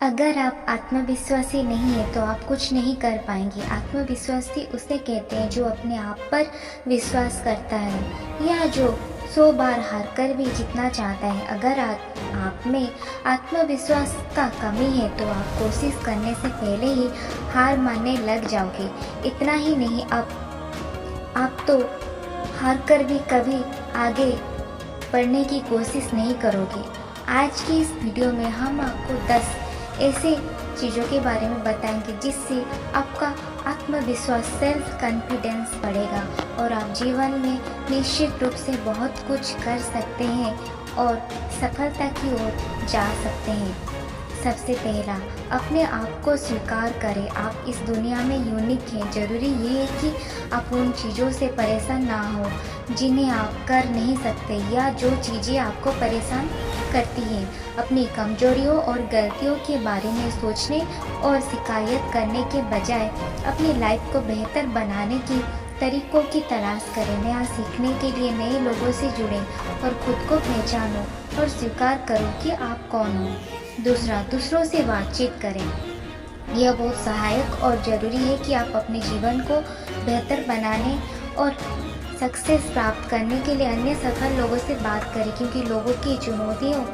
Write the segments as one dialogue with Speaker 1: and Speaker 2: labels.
Speaker 1: अगर आप आत्मविश्वासी नहीं हैं तो आप कुछ नहीं कर पाएंगे। आत्मविश्वासी उसे कहते हैं जो अपने आप पर विश्वास करता है या जो 100 बार हार कर भी जीतना चाहता है। अगर आप में आत्मविश्वास का कमी है तो आप कोशिश करने से पहले ही हार मानने लग जाओगे। इतना ही नहीं, आप तो हार कर भी कभी आगे बढ़ने की कोशिश नहीं करोगे। आज की इस वीडियो में हम आपको 10 ऐसे चीज़ों के बारे में बताएंगे जिससे आपका आत्मविश्वास, सेल्फ कॉन्फिडेंस बढ़ेगा और आप जीवन में निश्चित रूप से बहुत कुछ कर सकते हैं और सफलता की ओर जा सकते हैं। सबसे पहला, अपने आप को स्वीकार करें। आप इस दुनिया में यूनिक हैं। ज़रूरी ये है कि आप उन चीज़ों से परेशान ना हो जिन्हें आप कर नहीं सकते या जो चीज़ें आपको परेशान करती हैं। अपनी कमजोरियों और गलतियों के बारे में सोचने और शिकायत करने के बजाय अपनी लाइफ को बेहतर बनाने की तरीकों की तलाश करें। नया सीखने के लिए नए लोगों से जुड़ें और खुद को पहचानो और स्वीकार करो कि आप कौन हो। दूसरा, दूसरों से बातचीत करें। यह बहुत सहायक और ज़रूरी है कि आप अपने जीवन को बेहतर बनाने और सक्सेस प्राप्त करने के लिए अन्य सफल लोगों से बात करें, क्योंकि लोगों की चुनौतियों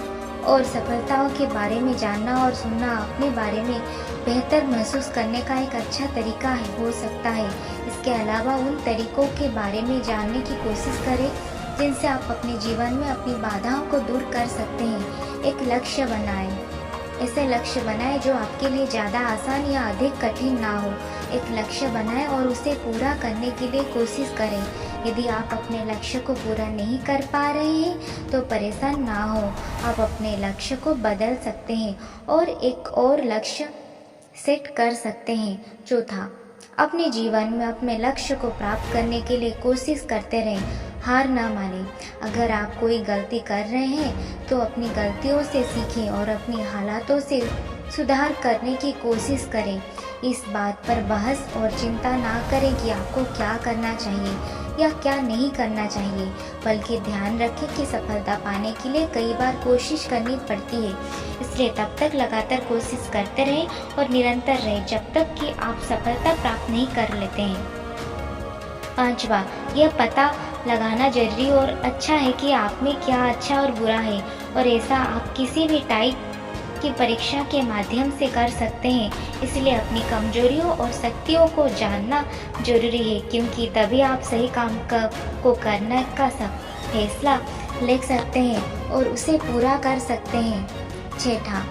Speaker 1: और सफलताओं के बारे में जानना और सुनना अपने बारे में बेहतर महसूस करने का एक अच्छा तरीका हो सकता है। इसके अलावा उन तरीकों के बारे में जानने की कोशिश करें जिनसे आप अपने जीवन में अपनी बाधाओं को दूर कर सकते हैं। एक लक्ष्य बनाएं। ऐसे लक्ष्य बनाएं जो आपके लिए ज़्यादा आसान या अधिक कठिन ना हो। एक लक्ष्य बनाएं और उसे पूरा करने के लिए कोशिश करें। यदि आप अपने लक्ष्य को पूरा नहीं कर पा रहे हैं तो परेशान ना हो। आप अपने लक्ष्य को बदल सकते हैं और एक और लक्ष्य सेट कर सकते हैं। चौथा, अपने जीवन में अपने लक्ष्य को प्राप्त करने के लिए कोशिश करते रहें। हार ना मानें। अगर आप कोई गलती कर रहे हैं तो अपनी गलतियों से सीखें और अपनी हालातों से सुधार करने की कोशिश करें। इस बात पर बहस और चिंता ना करें कि आपको क्या करना चाहिए या क्या नहीं करना चाहिए, बल्कि ध्यान रखें कि सफलता पाने के लिए कई बार कोशिश करनी पड़ती है। इसलिए तब तक लगातार कोशिश करते रहें और निरंतर रहें जब तक कि आप सफलता प्राप्त नहीं कर लेते हैं। पांचवा, यह पता लगाना जरूरी और अच्छा है कि आप में क्या अच्छा और बुरा है, और ऐसा आप किसी भी टाइप की परीक्षा के माध्यम से कर सकते हैं। इसलिए अपनी कमजोरियों और शक्तियों को जानना जरूरी है, क्योंकि तभी आप सही काम को करने का फैसला ले सकते हैं और उसे पूरा कर सकते हैं। छठा,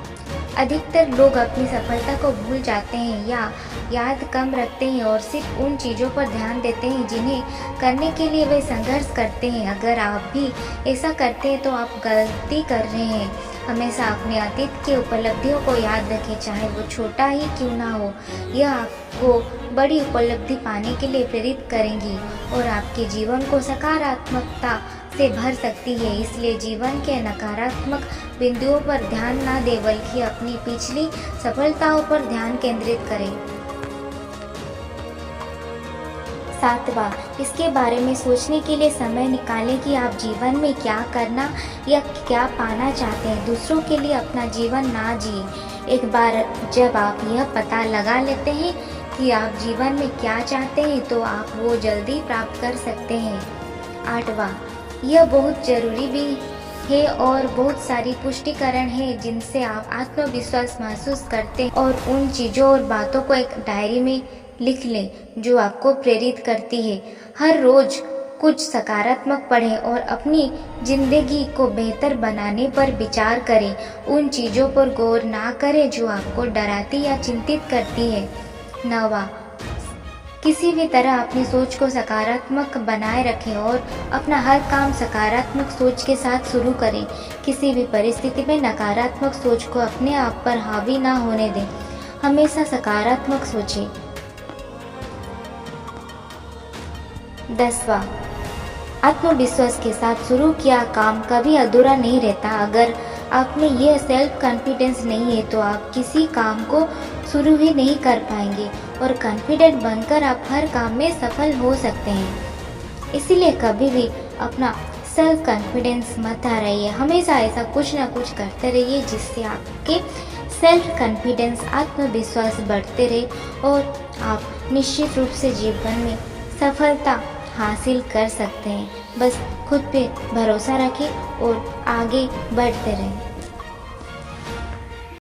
Speaker 1: अधिकतर लोग अपनी सफलता को भूल जाते हैं या याद कम रखते हैं और सिर्फ उन चीज़ों पर ध्यान देते हैं जिन्हें करने के लिए वे संघर्ष करते हैं। अगर आप भी ऐसा करते हैं तो आप गलती कर रहे हैं। हमेशा अपने अतीत के उपलब्धियों को याद रखें, चाहे वो छोटा ही क्यों ना हो। यह आपको बड़ी उपलब्धि पाने के लिए प्रेरित करेंगी और आपके जीवन को सकारात्मकता से भर सकती है। इसलिए जीवन के नकारात्मक बिंदुओं पर ध्यान ना दें, बल्कि अपनी पिछली सफलताओं पर ध्यान केंद्रित करें। सातवां, इसके बारे में सोचने के लिए समय निकालें कि आप जीवन में क्या करना या क्या पाना चाहते हैं। दूसरों के लिए अपना जीवन ना जिए। एक बार जब आप यह पता लगा लेते हैं कि आप जीवन में क्या चाहते हैं तो आप वो जल्दी प्राप्त कर सकते हैं। आठवां, यह बहुत जरूरी भी है और बहुत सारी पुष्टिकरण है जिनसे आप आत्मविश्वास महसूस करते हैं, और उन चीज़ों और बातों को एक डायरी में लिख लें जो आपको प्रेरित करती है। हर रोज कुछ सकारात्मक पढ़ें और अपनी जिंदगी को बेहतर बनाने पर विचार करें। उन चीज़ों पर गौर ना करें जो आपको डराती या चिंतित करती है। नौवां, किसी भी तरह अपनी सोच को सकारात्मक बनाए रखें और अपना हर काम सकारात्मक सोच के साथ शुरू करें। किसी भी परिस्थिति में नकारात्मक सोच को अपने आप पर हावी ना होने दें। हमेशा सकारात्मक सोचें। 10वां, आत्मविश्वास के साथ शुरू किया काम कभी अधूरा नहीं रहता। अगर आप में यह सेल्फ कॉन्फिडेंस नहीं है तो आप किसी काम को शुरू ही नहीं कर पाएंगे और कॉन्फिडेंट बनकर आप हर काम में सफल हो सकते हैं। इसीलिए कभी भी अपना सेल्फ कॉन्फिडेंस मत हाराइए। हमेशा ऐसा कुछ ना कुछ करते रहिए जिससे आपके सेल्फ कॉन्फिडेंस, आत्मविश्वास बढ़ते रहे और आप निश्चित रूप से जीवन में सफलता हासिल कर सकते हैं। बस खुद पे भरोसा रखें और आगे बढ़ते रहें।